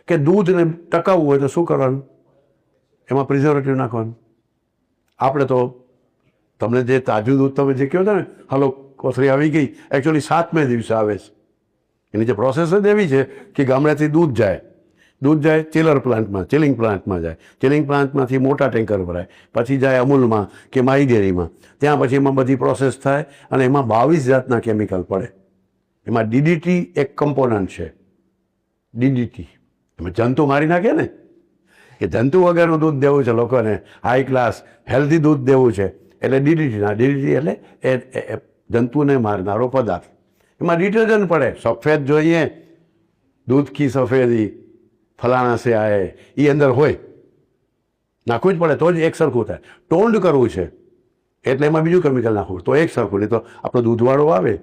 કે દૂધને ટકાવવું હોય તો શું કરવાનું? એમાં પ્રિઝર્વેટિવ નાખવાનું. આપણે તો તમને જે તાજું દૂધ તમે જે કહો છો ને, હાલો કોથળી આવી ગઈ, એકચ્યુઅલી 7મે દિવસે આવે છે. એની જે પ્રોસેસ જ એવી છે કે ગામડેથી દૂધ જાય ચિલર પ્લાન્ટમાં, ચિલિંગ પ્લાન્ટમાં જાય, ચિલિંગ પ્લાન્ટમાંથી મોટા ટેન્કર ભરાય, પછી જાય અમૂલમાં કે માઈ ડેરીમાં, ત્યાં પછી એમાં બધી પ્રોસેસ થાય અને એમાં 22 જાતના કેમિકલ પડે. એમાં ડીડીટી એક કમ્પોનન્ટ છે. ડીડીટી એમાં જંતુ મારી નાખે ને, કે જંતુ વગરનું દૂધ દેવું છે લોકોને, હાઈ ક્લાસ હેલ્ધી દૂધ દેવું છે, એટલે ડીડીટી એટલે એ જંતુને મારનારો પદાર્થ. એમાં ડિટર્જન્ટ પડે, સફેદ જોઈએ, દૂધ કી સફેદી ફલાણા સે આએ, એ અંદર હોય, નાખવું જ પડે તો જ એક સરખું થાય. ટોન્ડ કરવું છે એટલે એમાં બીજું કેમિકલ નાખવું તો એક સરખું. નહીં તો આપણો દૂધવાળો આવે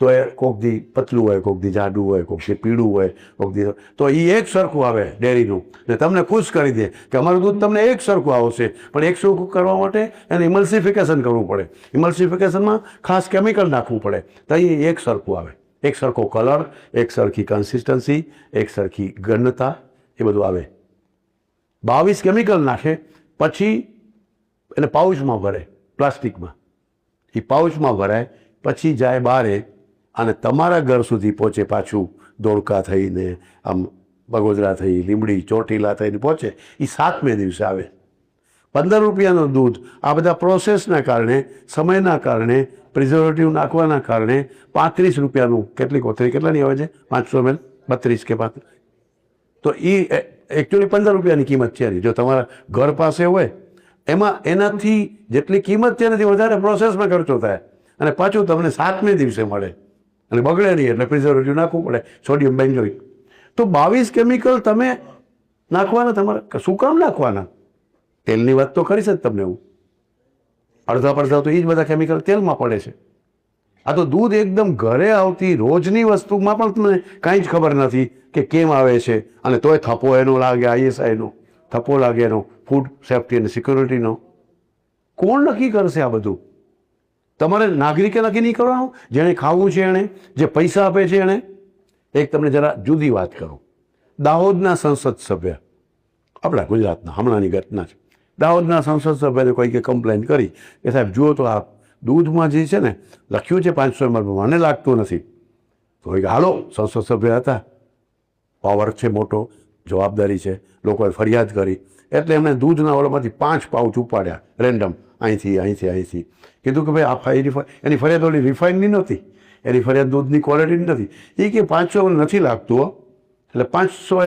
તો એ કોક દી પતલું હોય, કોક દી જાડું હોય, કોક દી પીળું હોય, કોક દી તો એ એક સરખું આવે ડેરીનું, ને તમને ખુશ કરી દે કે અમારું દૂધ તમને એક સરખું આવશે. પણ એક સરખું કરવા માટે એને ઇમલ્સિફિકેશન કરવું પડે. ઇમલ્સિફિકેશનમાં ખાસ કેમિકલ નાખવું પડે તો એ એક સરખું આવે, એક સરખો કલર, એક સરખી કન્સિસ્ટન્સી, એક સરખી ઘનતા, એ બધું આવે. 22 કેમિકલ નાખે, પછી એને પાઉચમાં ભરે, પ્લાસ્ટિકમાં. એ પાઉચમાં ભરાય, પછી જાય બહારે અને તમારા ઘર સુધી પહોંચે, પાછું ધોળકા થઈને, આમ બગોદરા થઈ, લીંબડી, ચોટીલા થઈને પહોંચે. એ 7મે દિવસે આવે. 15 રૂપિયાનું દૂધ આ બધા પ્રોસેસના કારણે, સમયના કારણે, પ્રિઝર્વેટિવ નાખવાના કારણે 35 રૂપિયાનું, કેટલી કોથળી કેટલાની આવે છે? 500 ml, 32 કે 35. તો એ એકચ્યુઅલી 15 રૂપિયાની કિંમત છે. જો તમારા ઘર પાસે હોય એમાં એનાથી જેટલી કિંમત છે એનાથી વધારે પ્રોસેસમાં ખર્ચો થાય, અને પાછું તમને 7મે દિવસે મળે, અને બગડે નહીં એટલે પ્રિઝર્વેટિવ નાખવું પડે, સોડિયમ બેન્ઝોઇક. તો 22 કેમિકલ તમે નાખવાના, તમારે શું કામ નાખવાના? તેલની વાત તો કરીશ જ તમને. હું અડધા પડધા તો એ જ બધા કેમિકલ તેલમાં પડે છે. આ તો દૂધ એકદમ ઘરે આવતી રોજની વસ્તુમાં પણ તમને કાંઈ જ ખબર નથી કે કેમ આવે છે, અને તોય થપ્પો એનો લાગે, ISIનો થપ્પો લાગે, એનો ફૂડ સેફ્ટી અને સિક્યોરિટીનો. કોણ નક્કી કરશે આ બધું? તમારે નાગરિકે નક્કી નહીં કરવાનું, જેણે ખાવું છે એણે, જે પૈસા આપે છે એણે. એક તમને જરા જુદી વાત કરું. દાહોદના સંસદ સભ્ય, આપણા ગુજરાતના, હમણાંની ઘટના છે. દાહોદના સંસદ સભ્યને કોઈકે કમ્પ્લેન કરી કે સાહેબ જુઓ તો આ દૂધમાં જે છે ને લખ્યું છે 500 ml, મને લાગતું નથી. તો કે હાલો, સંસદ સભ્ય હતા, પાવર છે મોટો, જવાબદારી છે, લોકોએ ફરિયાદ કરી એટલે એમણે દૂધના ઓલામાંથી 5 પાઉચ ઉપાડ્યા રેન્ડમ, અહીંથી. કીધું કે ભાઈ આ એની ફરિયાદ ઓલી રિફાઇનની નહોતી, એની ફરિયાદ દૂધની ક્વોલિટીની નથી. એ કે 500 મને નથી લાગતું, એટલે 500